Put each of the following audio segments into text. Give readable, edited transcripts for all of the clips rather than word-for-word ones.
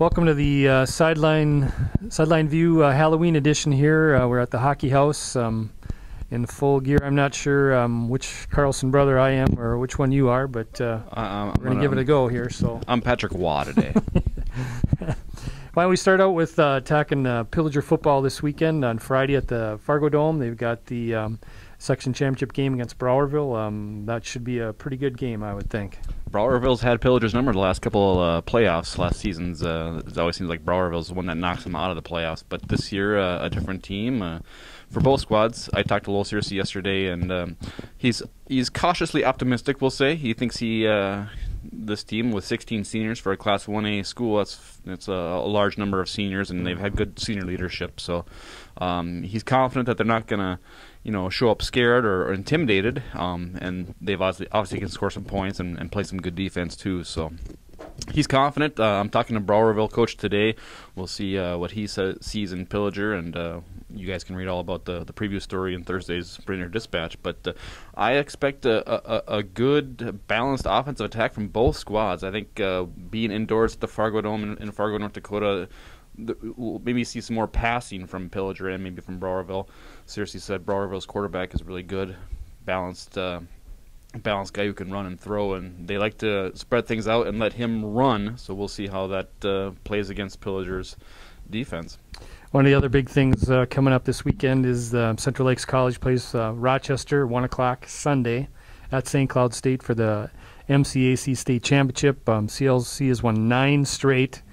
Welcome to the Sideline View Halloween edition here. We're at the Hockey House in full gear. I'm not sure which Carlson brother I am or which one you are, but we're going to give it a go here. So I'm Patrick Waugh today. Why don't we start out with talking Pillager football this weekend on Friday at the Fargo Dome. They've got the section championship game against Browerville. That should be a pretty good game, I would think. Browerville's had Pillager's number the last couple of playoffs last season's. It always seems like Browerville's the one that knocks them out of the playoffs. But this year, a different team for both squads. I talked to Lowell Searcy yesterday, and he's cautiously optimistic, we'll say. He thinks this team with 16 seniors for a Class 1A school, it's a large number of seniors, and they've had good senior leadership. So he's confident that they're not going to show up scared or intimidated, and they've obviously can score some points and play some good defense too. So he's confident. I'm talking to Browerville coach today. We'll see what he sees in Pillager, and you guys can read all about the preview story in Thursday's Brainerd Dispatch. But I expect a good, balanced offensive attack from both squads. I think being indoors at the Fargo Dome in Fargo, North Dakota, we'll maybe see some more passing from Pillager and maybe from Browerville. Searcy said Browerville's quarterback is really good, balanced guy who can run and throw, and they like to spread things out and let him run. So we'll see how that plays against Pillager's defense. One of the other big things coming up this weekend is Central Lakes College plays Rochester, 1 o'clock Sunday at St. Cloud State for the MCAC State Championship. CLC has won 9 straight.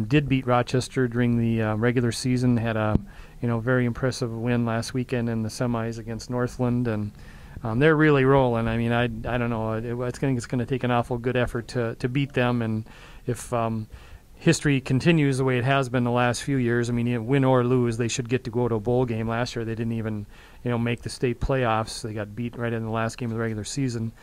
Did beat Rochester during the regular season. Had a very impressive win last weekend in the semis against Northland, and they're really rolling. I mean, I don't know. I think it's going to take an awful good effort to beat them, and if history continues the way it has been the last few years, I mean, win or lose, they should get to go to a bowl game. Last year they didn't even make the state playoffs. They got beat right in the last game of the regular season,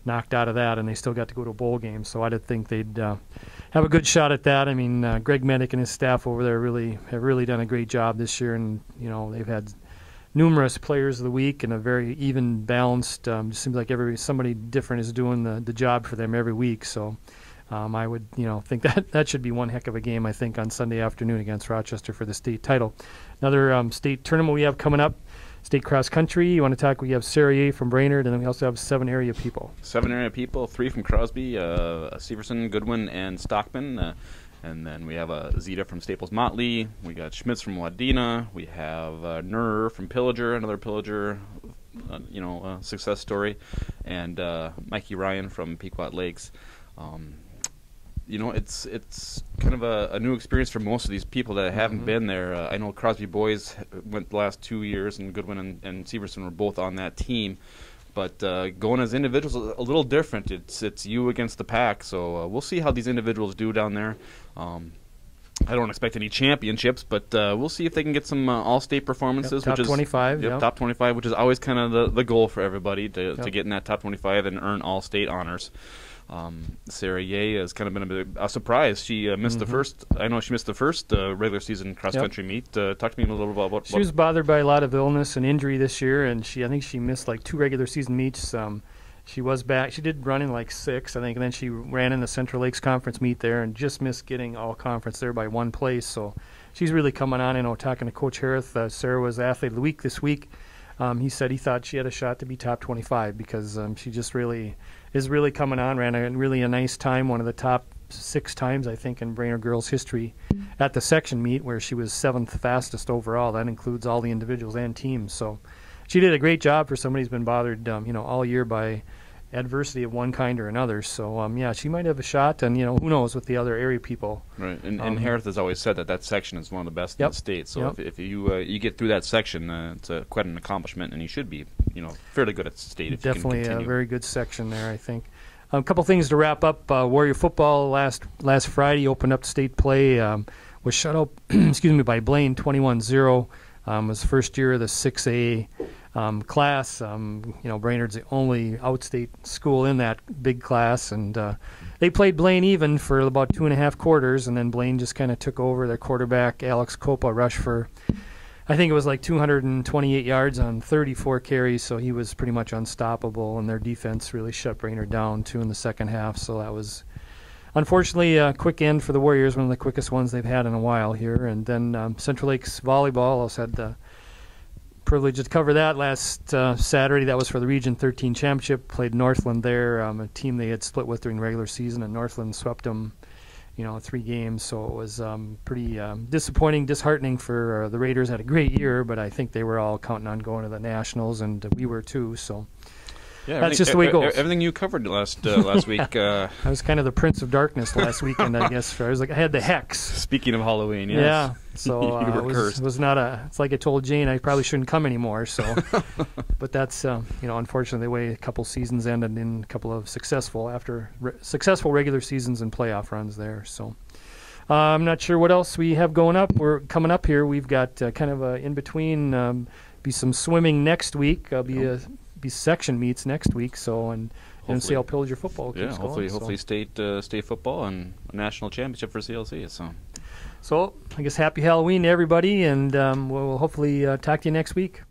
knocked out of that, and they still got to go to a bowl game. So I did think they'd have a good shot at that. I mean, Greg Medic and his staff over there have really done a great job this year, and they've had numerous players of the week and a very even balanced. Just seems like somebody different is doing the job for them every week. So I would think that should be one heck of a game, I think, on Sunday afternoon against Rochester for the state title. Another state tournament we have coming up. State cross country. You want to talk? We have Sarah Ye from Brainerd, and then we also have 7 area people. 7 area people, 3 from Crosby, Severson, Goodwin, and Stockman. And then we have Zeta from Staples Motley. We got Schmitz from Wadena. We have Nur from Pillager, another Pillager, success story, and Mikey Ryan from Pequot Lakes. It's kind of a new experience for most of these people that haven't been there. I know Crosby boys went the last 2 years, and Goodwin and Severson were both on that team. But going as individuals is a little different. It's you against the pack. So we'll see how these individuals do down there. I don't expect any championships, but we'll see if they can get some all-state performances. Top 25. Yep, top 25, which is always kind of the goal for everybody to get in that top 25 and earn all-state honors. Sarah Ye has kind of been a surprise. She missed the first. I know she missed the first regular season cross country meet. Talk to me a little about what she was bothered by a lot of illness and injury this year, and I think she missed like 2 regular season meets. She was back. She did run in like 6, I think, and then she ran in the Central Lakes Conference meet there and just missed getting all conference there by 1 place. So she's really coming on. Talking to Coach Harris, Sarah was Athlete of the Week this week. He said he thought she had a shot to be top 25 because she just is really coming on. Ran a nice time, one of the top 6 times, I think, in Brainerd girls history at the section meet, where she was 7th fastest overall. That includes all the individuals and teams. So she did a great job for somebody who's been bothered, all year by adversity of one kind or another. So she might have a shot, and who knows with the other area people. Right, and Harris has always said that section is one of the best in the state. So if you get through that section, it's quite an accomplishment, and you should be fairly good at state. If definitely you can a very good section there, I think. A couple things to wrap up. Warrior football last Friday opened up state play. Was shut out by Blaine 21-0. Was first year of the 6A class. Brainerd's the only outstate school in that big class, and they played Blaine even for about 2.5 quarters, and then Blaine just kind of took over. Their quarterback, Alex Copa, rushed for, I think it was like 228 yards on 34 carries, so he was pretty much unstoppable, and their defense really shut Brainerd down too in the second half. So that was unfortunately, a quick end for the Warriors, one of the quickest ones they've had in a while here. And then Central Lakes Volleyball also had the privilege to cover that last Saturday. That was for the Region 13 Championship. Played Northland there, a team they had split with during the regular season, and Northland swept them, 3 games. So it was pretty disappointing, disheartening for the Raiders. Had a great year, but I think they were all counting on going to the Nationals, and we were too. So. Yeah, that's just the way it goes. Everything you covered last week. I was kind of the Prince of Darkness last weekend, I guess. I had the hex. Speaking of Halloween, yes. Yeah. So you were cursed. It was not a. It's like I told Jane, I probably shouldn't come anymore. So, but that's unfortunately the way a couple seasons ended in a couple of successful regular seasons and playoff runs there. So. I'm not sure what else we have going up. We're coming up here. We've got kind of in between. Be some swimming next week. Be section meets next week, and see how Pillager football keeps going. Hopefully state football and a national championship for CLC. So I guess happy Halloween to everybody, and we'll hopefully talk to you next week.